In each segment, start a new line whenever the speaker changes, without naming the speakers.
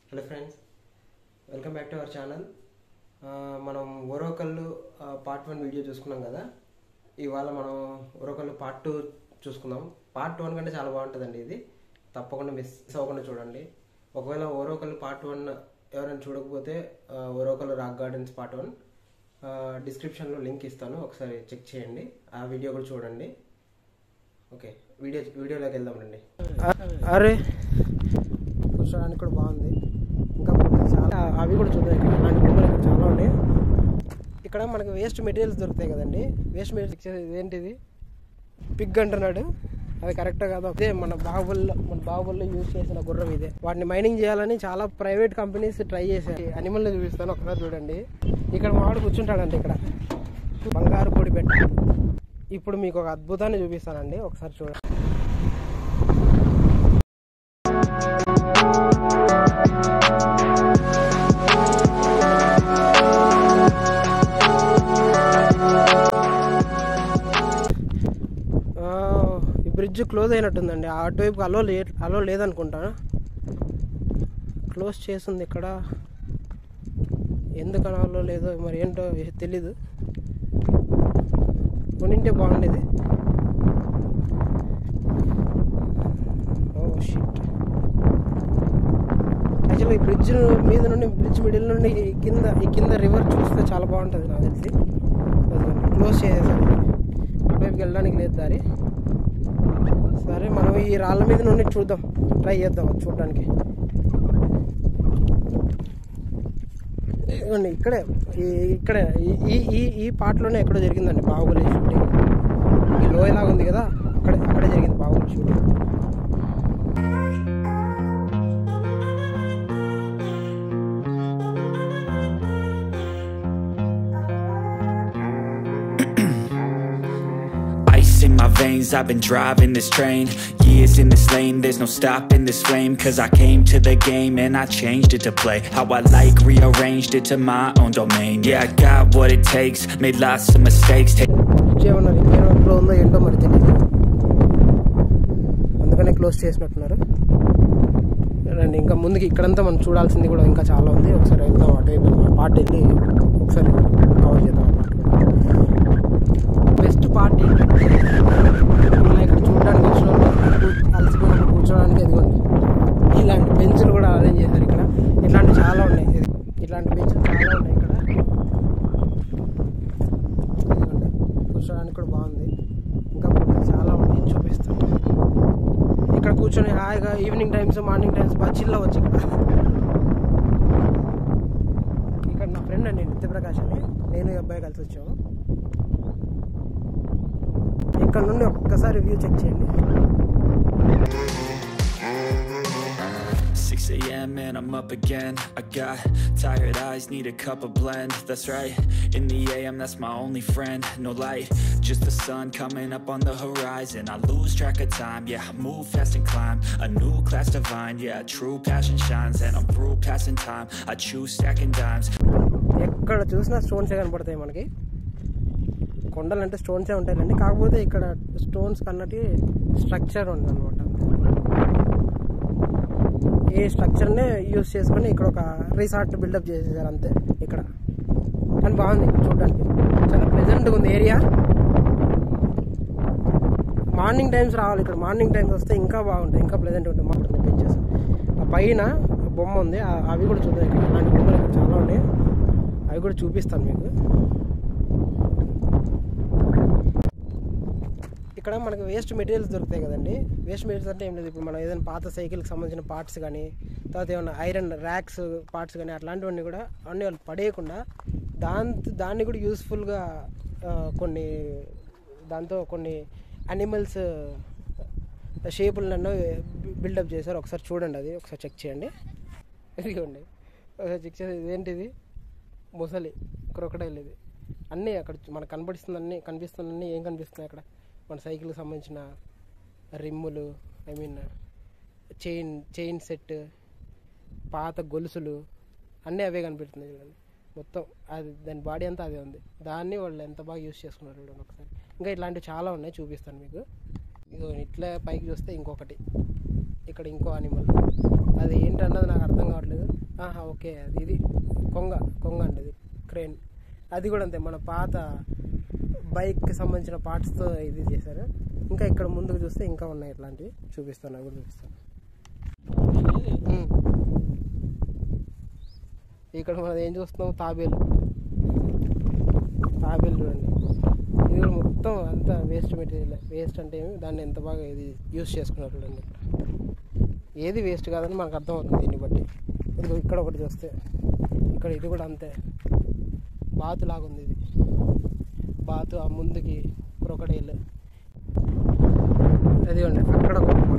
Hello friends, welcome back to our channel. మనం Orvakal part 1 video చూసుకున్నాం కదా. ఇవాళ మనం ఓరోకల్లు పార్ట్ 2 చూసుకుందాం. పార్ట్ 1 కంటే చాలా బాగుంటుందండి. ఇది తప్పకుండా మిస్ అవ్వకుండా చూడండి. ఒకవేళ ఓరోకల్లు పార్ట్ 1 ఎవరైనా చూడకపోతే ఓరోకల్లు రాక్ గార్డెన్స్ పార్ట్ 1 డిస్క్రిప్షన్లో లింక్ ఇస్తాను, ఒకసారి చెక్ చేయండి. ఆ వీడియో కూడా చూడండి. ఓకే, వీడియోలోకి వెళ్దామండి.
అరే కూర్చోడానికి కూడా బాగుంది. ఇంకా చాలా అవి కూడా చూద్దాం. ఇక్కడ ఇలాంటి బొమ్మలు ఇక్కడ చాలా ఉన్నాయి. ఇక్కడ మనకి వేస్ట్ మెటీరియల్స్ దొరుకుతాయి కదండి. వేస్ట్ మెటీరియల్స్ ఇదేంటిది పిగ్ అంటున్నాడు, అది కరెక్టే కాదు. అదే మన బాహుబలిలో యూజ్ చేసిన గుర్రం ఇదే. వాటిని మైనింగ్ చేయాలని చాలా ప్రైవేట్ కంపెనీస్ ట్రై చేశారు. అనిమల్ని చూపిస్తాను, ఒకసారి చూడండి. ఇక్కడ మావాడు కూర్చుంటాడంటే ఇక్కడ బంగారు పొడి పెట్ట. ఇప్పుడు మీకు ఒక అద్భుతాన్ని చూపిస్తానండి, ఒకసారి చూడండి. ఈ బ్రిడ్జ్ క్లోజ్ అయినట్టుందండి. అటువైపు అలో లేదనుకుంటా, క్లోజ్ చేస్తుంది. ఇక్కడ ఎందుకని అలో లేదో మరి ఏంటో తెలీదు. కొనింటే బాగుండేది. యాక్చువల్గా ఈ బ్రిడ్జ్ మీద నుండి, బ్రిడ్జ్ మిడిల్ నుండి ఈ కింద రివర్ చూస్తే చాలా బాగుంటుంది నాకు తెలిసి. క్లోజ్ చేసేసాను, అటువైపుకి వెళ్ళడానికి లేదు దారి. సరే, మనం ఈ రాళ్ళ మీద నుండి చూద్దాం, ట్రై చేద్దాం చూడడానికి. ఇక్కడే ఈ పార్ట్లోనే ఎక్కడో జరిగిందండి బాహుబలి షూటింగ్. ఈ లోయలాగా ఉంది కదా, అక్కడే జరిగింది Baahubali shooting.
In my veins, I've been driving this train. Years in this lane, there's no stopping this flame. Cause I came to the game and I changed it to play how I like, rearranged it to my own domain. Yeah, I got what it takes, made lots of mistakes.
ఉందో ఏంటో మరి తెలియదు, అందుకనే close చేసినట్టున్నారు. రండి, ఇంకా ముందుకి ఇక్కడంతా మనం చూడాల్సింది కూడా ఇంకా చాలా ఉంది. ఒకసారి వెళ్దాం, అటువైపు పార్ట్ వెళ్ళి ఒకసారి కవర్ చేద్దాం. బెస్ట్ పార్టీ ఇక్కడ చూడడానికి వచ్చిన అలసిపోయిన కూర్చోడానికి ఎదుగుండి. ఇలాంటి బెంచ్లు కూడా అరేంజ్ చేశారు ఇక్కడ. ఇట్లాంటి చాలా ఉన్నాయి, ఇట్లాంటి బెంచ్లు చాలా ఉన్నాయి ఇక్కడ. కూర్చోడానికి కూడా బాగుంది. ఇంకా చాలా ఉన్నాయి, చూపిస్తాను. ఇక్కడ కూర్చొని హాయిగా ఈవినింగ్ టైమ్స్, మార్నింగ్ టైమ్స్ బాగా చిల్ అవ్వచ్చు. ఇక్కడ నా ఫ్రెండ్ అండి నిత్యప్రకాష్ అని, నేను ఈ అబ్బాయి కలిసి వచ్చాము. ఇక్కడ నుండి ఒక్కసారి వ్యూ చెక్ చేయండి.
6 a.m. and I'm up again. I got tired eyes, need a cup of blend. That's right, in the AM that's my only friend. No light, just the sun coming up on the horizon. I lose track of time, yeah, I move fast and climb a new class divine. Yeah, true passion shines and I'm through passing time. I choose stacking dimes.
ఎక్కడ చూసినా stones కనపడతాయి మనకి. కొండలు అంటే స్టోన్సే ఉంటాయండి, కాకపోతే ఇక్కడ stones కన్నటి structure ఉంది అనమాట. ఈ స్ట్రక్చర్నే యూజ్ చేసుకొని ఇక్కడ ఒక రిసార్ట్ బిల్డప్ చేసేసారు అంతే ఇక్కడ. కానీ బాగుంది చూడడానికి, చాలా ప్లెజెంట్గా ఉంది ఏరియా. మార్నింగ్ టైమ్స్ రావాలి ఇక్కడ. మార్నింగ్ టైమ్స్ వస్తే ఇంకా బాగుంటుంది, ఇంకా ప్లెజెంట్గా ఉంటుంది. మాకు బీచెస్ ఆ పైన బొమ్మ ఉంది, అవి కూడా చూద్దాం. ఇక్కడ ఇలాంటి బొమ్మలు ఇక్కడ చాలా ఉన్నాయి, అవి కూడా చూపిస్తాను మీకు. ఇక్కడ మనకి వేస్ట్ మెటీరియల్స్ దొరుకుతాయి కదండి. వేస్ట్ మెటీరియల్స్ అంటే ఏం లేదు, ఇప్పుడు మనం ఏదైనా పాత సైకిల్కి సంబంధించిన పార్ట్స్ కానీ, తర్వాత ఏమైనా ఐరన్ ర్యాక్స్ పార్ట్స్ కానీ అట్లాంటివన్నీ కూడా అన్నీ వాళ్ళు పడేయకుండా దాన్ని కూడా యూస్ఫుల్గా దాంతో కొన్ని అనిమల్స్ షేపులను బిల్డప్ చేశారు. ఒకసారి చూడండి, అది ఒకసారి చెక్ చేయండి. ఇదిగోండి, ఒకసారి చెక్ చేసి ఇదేంటిది ముసలి క్రొకడైల్. ఇది అన్నీ అక్కడ మనకు కనిపిస్తున్నీ ఏం కనిపిస్తున్నాయి అక్కడ? మన సైకిల్కి సంబంధించిన రిమ్ములు, చైన్ సెట్, పాత గొలుసులు అన్నీ అవే కనిపిస్తున్నాయి చూడండి. మొత్తం అది దాని బాడీ అంతా అదే ఉంది. దాన్ని వాళ్ళు ఎంత బాగా యూజ్ చేసుకున్నారు చూడండి ఒకసారి. ఇంకా ఇట్లాంటివి చాలా ఉన్నాయి, చూపిస్తాను మీకు. ఇదో ఇట్లా పైకి చూస్తే ఇంకొకటి, ఇక్కడ ఇంకో అనిమల్, అది ఏంటన్నది నాకు అర్థం కావట్లేదు. ఓకే, అది ఇది కొంగ అండి, ఇది క్రేన్. అది కూడా అంతే, మన పాత బైక్కి సంబంధించిన పార్ట్స్తో ఇది చేశారు. ఇంకా ఇక్కడ ముందుకు చూస్తే ఇంకా ఉన్నాయి ఇట్లాంటివి, చూపిస్తాను, అవి కూడా చూపిస్తాను. ఇక్కడ మనం ఏం చూస్తున్నాం, తాబేలు చూడండి. ఇది కూడా మొత్తం అంతా వేస్ట్ మెటీరియల్. వేస్ట్ అంటే ఏమి, దాన్ని ఎంత బాగా ఇది యూజ్ చేసుకున్నారు చూడండి. ఏది వేస్ట్ కాదని మనకు అర్థమవుతుంది దీన్ని బట్టి. ఇది ఇక్కడ ఒకటి చూస్తే, ఇక్కడ ఇది కూడా అంతే, బాతు లాగుంది. ఇది బాతు, ఆ ముందుకి క్రొకడైల్. అదిగోండి అక్కడ ఒక బొమ్మ,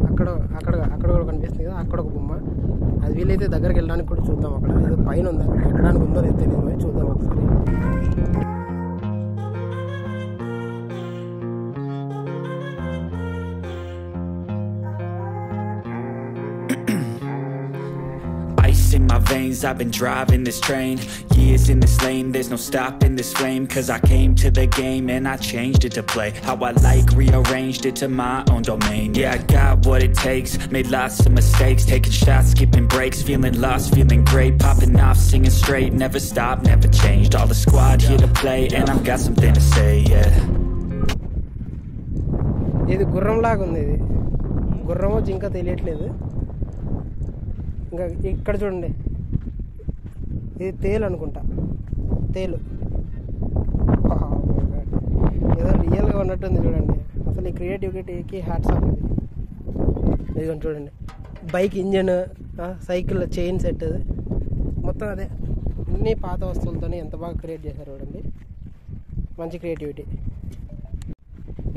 అక్కడ కూడా కనిపిస్తుంది కదా, అక్కడ ఒక బొమ్మ. అది వీలైతే దగ్గరికి వెళ్ళడానికి కూడా చూద్దాం. అక్కడ ఏదో పైన ఉంది, అక్కడ ఎక్కడానికి ఉందో లేదో తెలియదు, మరి చూద్దాం ఒకసారి.
In my veins, I've been driving this train. Years in this lane, there's no stopping this flame. Cause I came to the game and I changed it to play how I like, rearranged it to my own domain. Yeah, I got what it takes, made lots of mistakes, taking shots, skipping breaks, feeling lost, feeling great, popping off, singing straight, never stopped, never changed. All the squad here to play and I've got something to say, yeah.
ఇది గుర్రం లాగా ఉంది. ఇది గుర్రమో జింక తెలియట్లేదు. ఇంకా ఇక్కడ చూడండి, ఇది తేలు అనుకుంటా, తేలు. ఏదో రియల్గా ఉన్నట్టుంది చూడండి. అసలు ఈ క్రియేటివిటీకి హ్యాట్స్ ఆఫ్. ఇది చూడండి, bike engine, cycle chain set, మొత్తం అదే అన్ని పాత వస్తువులతోనే ఎంత బాగా క్రియేట్ చేశారు చూడండి. మంచి క్రియేటివిటీ.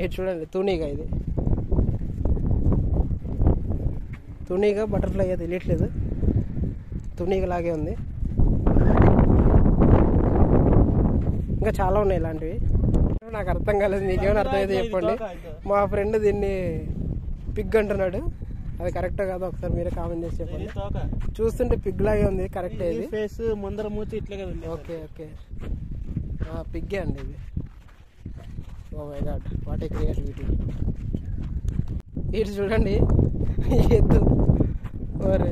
ఇది చూడండి, తునీగా. ఇది తునీగా, బటర్ఫ్లై అది తెలియట్లేదు, తునీగలాగే ఉంది. ఇంకా చాలా ఉన్నాయి ఇలాంటివి, నాకు అర్థం కాలేదు. మీకేమైనా అర్థమైతే చెప్పండి. మా ఫ్రెండ్ దీన్ని పిగ్ అంటున్నాడు, అది కరెక్ట్ కాదు ఒకసారి మీరే కామెంట్ చేసి చెప్పండి. చూస్తుంటే పిగ్ లాగే ఉంది, కరెక్ట్. ఇది
ఫేస్ ముందర మూతి ఇట్లా కదా.
ఓకే పిగ్గే అండి ఇది. Oh my God, what a creativity. ఇటు చూడండి, ఎద్దు. మరి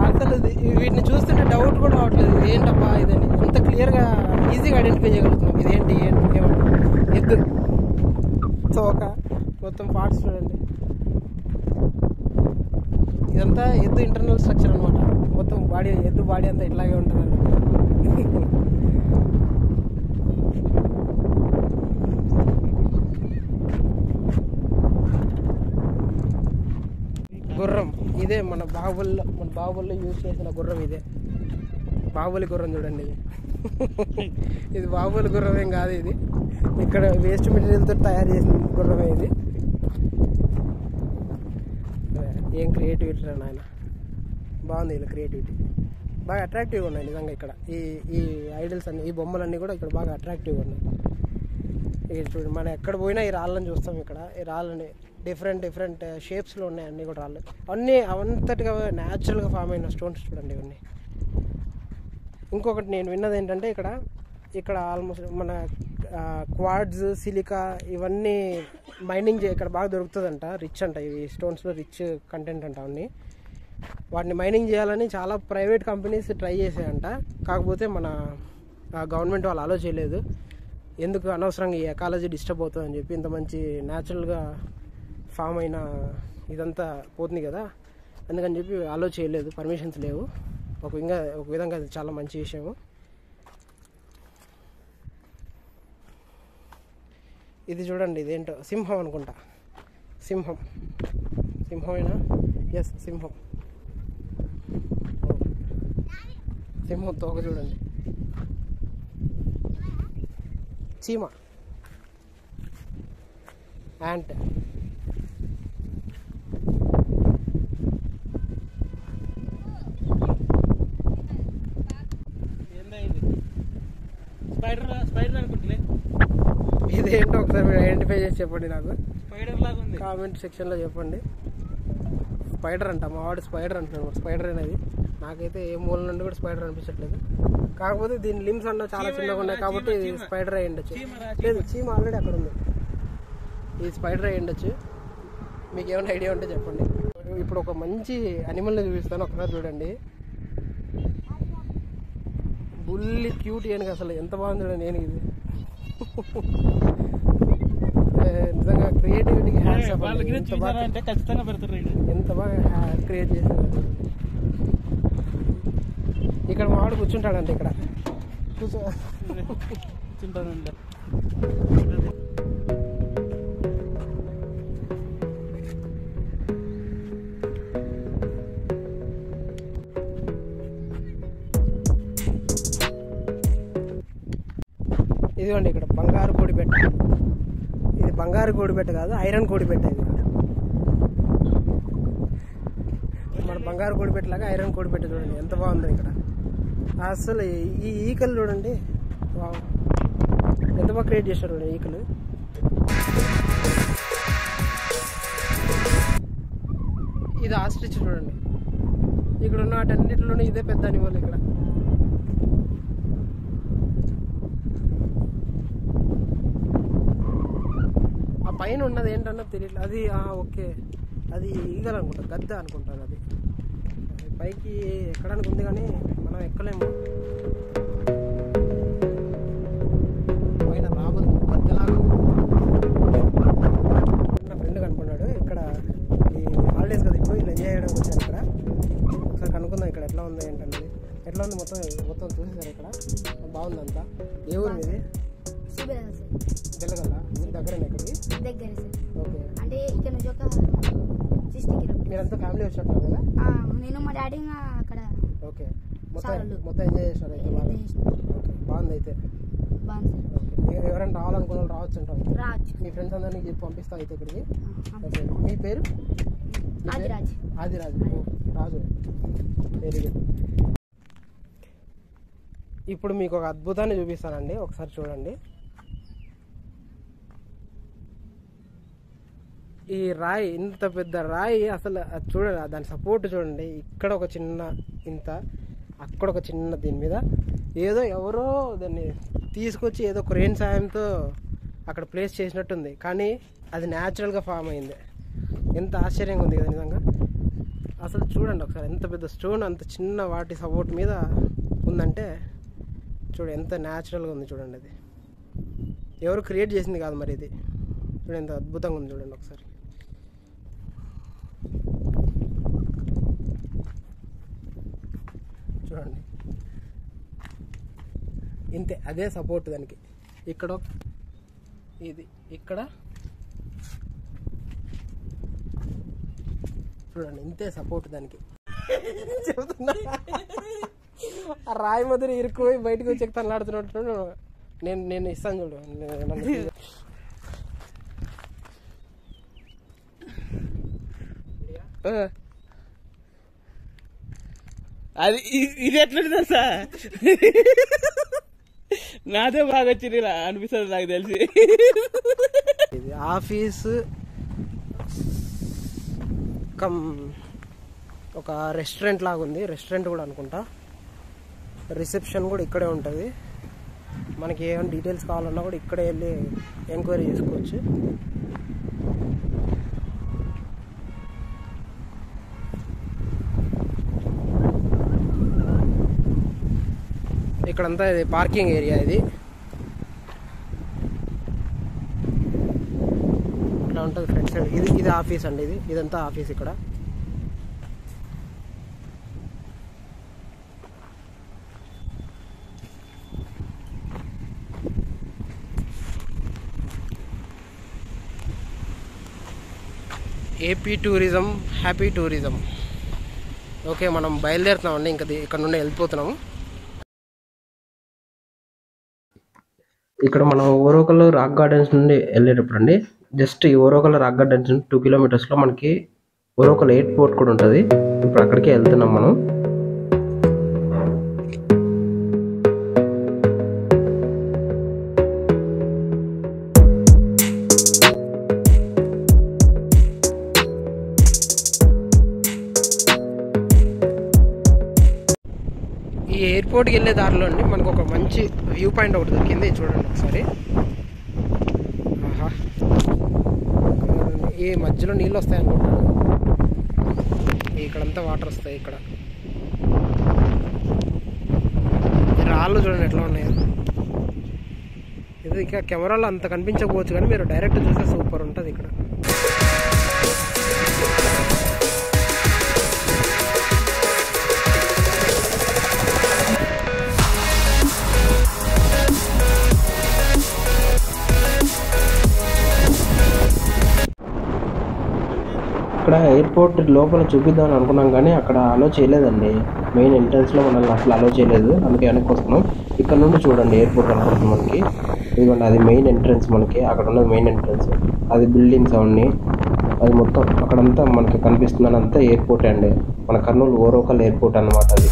అసలు వీటిని చూస్తుంటే డౌట్ కూడా రావట్లేదు, ఏంటబ్బా ఇదని. ఎంత క్లియర్గా ఈజీగా ఐడెంటిఫై చేయగలుగుతున్నాం. ఇదేంటి ఏమంటే ఎద్దు, తోక, మొత్తం పార్ట్స్ చూడండి. ఇదంతా ఎద్దు ఇంటర్నల్ స్ట్రక్చర్ అనమాట. మొత్తం బాడీ, ఎద్దు బాడీ అంతా ఇట్లాగే ఉంటుంది. గుర్రం ఇదే, మన బాహుబలిలో యూజ్ చేసిన గుర్రం ఇదే. బాహుబలి గుర్రం చూడండి. ఇది బాహుబలి గుర్రం ఏం కాదు, ఇది ఇక్కడ వేస్ట్ మెటీరియల్తో తయారు చేసిన గుర్రమే ఇది. ఏం క్రియేటివిటీ రా నాయన, బాగుంది. ఇలా క్రియేటివిటీ బాగా అట్రాక్టివ్గా ఉన్నాయి నిజంగా. ఇక్కడ ఈ ఐడల్స్ అన్ని, ఈ బొమ్మలన్నీ కూడా ఇక్కడ బాగా అట్రాక్టివ్గా ఉన్నాయి. ఇది చూడండి, మనం ఎక్కడ పోయినా ఈ రాళ్ళని చూస్తాం. ఇక్కడ ఈ రాళ్ళని డిఫరెంట్ షేప్స్లో ఉన్నాయి అన్నీ కూడా రాళ్ళు. అన్నీ అవంతటిగా న్యాచురల్గా ఫామ్ అయిన స్టోన్స్ చూడండి ఇవన్నీ. ఇంకొకటి నేను విన్నది ఏంటంటే, ఇక్కడ ఆల్మోస్ట్ మన క్వార్ట్జ్, సిలికా ఇవన్నీ మైనింగ్ ఇక్కడ బాగా దొరుకుతుందంట. రిచ్ అంట, ఈ స్టోన్స్లో రిచ్ కంటెంట్ అంట. అవన్నీ వాటిని మైనింగ్ చేయాలని చాలా ప్రైవేట్ కంపెనీస్ ట్రై చేసాయంట. కాకపోతే మన గవర్నమెంట్ వాళ్ళు అలో చేయలేదు. ఎందుకు అనవసరంగా ఈ ఎకాలజీ డిస్టర్బ్ అవుతుందని చెప్పి, ఇంత మంచి న్యాచురల్గా ఫామ్ అయిన ఇదంతా పోతుంది కదా, అందుకని చెప్పి అలో చేయలేదు, పర్మిషన్స్ లేవు. ఒక విధంగా అది చాలా మంచి విషయము. ఇది చూడండి, ఇదేంటో సింహం అనుకుంటా. సింహమేనా? ఎస్, సింహం తోక చూడండి. చీమ, యాంట్,
స్పైడర్ అనుకుంటులే.
ఇదేంటో ఒకసారి మీరు ఐడెంటిఫై చేసి చెప్పండి నాకు,
స్పైడర్ లాగా ఉంది.
కామెంట్ సెక్షన్లో చెప్పండి. స్పైడర్ అంట, మా వాడు స్పైడర్ అంటున్నాడు. స్పైడర్ అనేది నాకైతే ఏ మూల నుండి కూడా స్పైడర్ అనిపించట్లేదు. కాకపోతే దీని లిమ్స్ అన్న చాలా చిన్నగా ఉన్నాయి కాబట్టి ఇది స్పైడర్ అయి ఉండొచ్చు. లేదు, చీమ ఆల్రెడీ అక్కడ ఉంది. ఇది స్పైడర్ అయి ఉండొచ్చు. మీకు ఏమైనా ఐడియా ఉంటే చెప్పండి. ఇప్పుడు ఒక మంచి అనిమల్ని చూపిస్తాను, ఒకసారి చూడండి. బుల్లి క్యూట్ ఏనుగు అసలు ఎంత బాగుంది చూడండి ఏనుగు ఇది. నిజంగా క్రియేటివిటీకి హ్యాండ్స్ అప్.
వాళ్ళకి చూసారంటే ఖచ్చితంగా పెడతారు.
ఎంత బాగా క్రియేట్ చేశారు. ఇక్కడ మావాడు కూర్చుంటాడంటే ఇక్కడ
కూర్చుంటానండి.
ఇదిగోండి ఇక్కడ బంగారు కోడి పెట్ట. ఇది బంగారు కోడి పెట్ట కాదు, ఐరన్ కోడి పెట్ట. ఇది మన బంగారు కోడి పెట్టలాగా ఐరన్ కోడి పెట్ట చూడండి ఎంత బాగుందో ఇక్కడ. అసలు ఈ ఈకలు చూడండి ఎంత బాగా క్రియేట్ చేశారు చూడండి ఈకలు. ఇది ఆస్ట్రిచ్ చూడండి. ఇక్కడ ఉన్న వాటన్నిటిలోనే ఇదే పెద్ద అనిమల్ ఇక్కడ. ఆ పైన ఉన్నది ఏంటన్నది తెలియదు. అది ఓకే, అది ఈగలు అనుకుంటా, గద్ద అనుకుంటాను. అది పైకి ఎక్కడానికి ఉంది కానీ మనం ఎక్కలేము. పైన రాబోదు గద్దలాగా. నా ఫ్రెండ్ కనుక్కున్నాడు ఇక్కడ. ఈ హాలిడేస్ కదా ఇప్పుడు, ఇలా ఎంజాయ్ చేయడానికి వచ్చాను ఇక్కడ. ఒకసారి కనుక్కుందాం ఇక్కడ ఎట్లా ఉంది ఏంటన్నది. ఎట్లా ఉంది మొత్తం మొత్తం చూసేసారు ఇక్కడ. బాగుందంతా. ఏ ఊరు మీది? తెలగల మీ దగ్గరనే ఇక్కడికి?
దగ్గర
ఓకే.
అంటే ఇక్కడ నుంచి ఒక 60 కిలోమీటర్స్.
మీరంతా ఫ్యామిలీ వచ్చినట్టున్నారు కదా?
నేను మా డాడీ అక్కడ.
ఓకే. మొత్తం ఎంజాయ్ చేస్తారు అయితే బాగా. ఓకే, బాగుంది అయితే.
బాగుంది.
ఓకే, ఎవరైనా రావాలనుకున్న వాళ్ళు రావచ్చు అంటారు.
రావచ్చు.
మీ ఫ్రెండ్స్ అందరినీ చెప్పి పంపిస్తా అయితే ఇక్కడికి. ఓకే, మీ పేరు?
ఆదిరాజ్.
ఆదిరాజ్. రాజు, వెరీ గుడ్. ఇప్పుడు మీకు ఒక అద్భుతాన్ని చూపిస్తానండి, ఒకసారి చూడండి. ఈ రాయి, ఇంత పెద్ద రాయి అసలు చూడండి, దాని సపోర్ట్ చూడండి. ఇక్కడ ఒక చిన్న ఇంత, అక్కడ ఒక చిన్న, దీని మీద ఏదో ఎవరో దాన్ని తీసుకొచ్చి ఏదో క్రేన్ సాయంతో అక్కడ ప్లేస్ చేసినట్టుంది, కానీ అది న్యాచురల్గా ఫామ్ అయింది. ఎంత ఆశ్చర్యంగా ఉంది కదా నిజంగా. అసలు చూడండి ఒకసారి, ఎంత పెద్ద స్టోన్ అంత చిన్న వాటి సపోర్ట్ మీద ఉందంటే చూడండి ఎంత న్యాచురల్గా ఉంది. చూడండి అది ఎవరు క్రియేట్ చేసింది కాదు మరి. ఇది చూడండి ఎంత అద్భుతంగా ఉంది. చూడండి ఒకసారి. చూడండి ఇంతే, అదే సపోర్ట్ దానికి. ఇక్కడ ఇది, ఇక్కడ చూడండి ఇంతే సపోర్ట్ దానికి. చెబుతున్నా, ఆ రాయి మధ్య ఇరుక్కుపోయి బయటకు వచ్చి తనలాడుతున్నట్టు నేను ఇస్తాను చూడు.
అది ఇది ఎట్లా తెలుసా, నాదే బాగా వచ్చింది ఇలా అనిపిస్తుంది నాకు తెలిసి.
ఇది ఆఫీసు కమ్ ఒక రెస్టారెంట్ లాగా ఉంది. రెస్టారెంట్ కూడా అనుకుంటా. రిసెప్షన్ కూడా ఇక్కడే ఉంటుంది. మనకి ఏమైనా డీటెయిల్స్ కావాలన్నా కూడా ఇక్కడే వెళ్ళి ఎంక్వైరీ చేసుకోవచ్చు. ఇక్కడంతా ఇది పార్కింగ్ ఏరియా. ఇది ఇట్లా ఉంటుంది ఫ్రంట్ సైడ్. ఇది ఆఫీస్ అండి. ఇదంతా ఆఫీస్. ఇక్కడ AP tourism, happy tourism. Okay, మనం బయలుదేరుతున్నామండి. ఇంకా ఇక్కడ నుండి వెళ్ళిపోతున్నాము. ఇక్కడ మనం ఓరోకల్ రాక్ గార్డెన్స్ నుండి వెళ్ళేటప్పుడు అండి, జస్ట్ ఈ ఓరోకల్ రాక్ గార్డెన్స్ 2 కిలోమీటర్స్లో మనకి ఓరోకల్ ఎయిర్పోర్ట్ కూడా ఉంటుంది. ఇప్పుడు అక్కడికే వెళ్తున్నాం మనం. ఈ ఎయిర్పోర్ట్కి వెళ్ళే దారిలో అండి మనకు ఒక మంచి వ్యూ పాయింట్ ఒకటి దొరికింది. చూడండి ఒకసారి. ఆహా, ఈ మధ్యలో నీళ్ళు వస్తాయి అనుకుంటాను. ఇక్కడంతా వాటర్ వస్తాయి. ఇక్కడ కాళ్ళు చూడండి ఎట్లా ఉన్నాయో. ఇది ఇంకా కెమెరాలో అంత కనిపించకపోవచ్చు కానీ మీరు డైరెక్ట్ చూస్తే సూపర్ ఉంటుంది ఇక్కడ.
ఇక్కడ ఎయిర్పోర్ట్ లోపల చూపిద్దామని అనుకున్నాం కానీ అక్కడ అలో చేయలేదండి. మెయిన్ ఎంట్రన్స్లో మనల్ని అసలు అలో చేయలేదు, అందుకే వెనక్కి వస్తున్నాం. ఇక్కడ నుండి చూడండి ఎయిర్పోర్ట్ కనపడుతుంది మనకి. ఇదిగోండి అది మెయిన్ ఎంట్రన్స్, మనకి అక్కడ ఉన్నది మెయిన్ ఎంట్రన్స్. అది బిల్డింగ్స్ అవన్నీ, అది మొత్తం అక్కడంతా మనకి కనిపిస్తుందని అంతా ఎయిర్పోర్ట్ అండి. మన కర్నూలు ఓరోకల్ ఎయిర్పోర్ట్ అన్నమాట అది.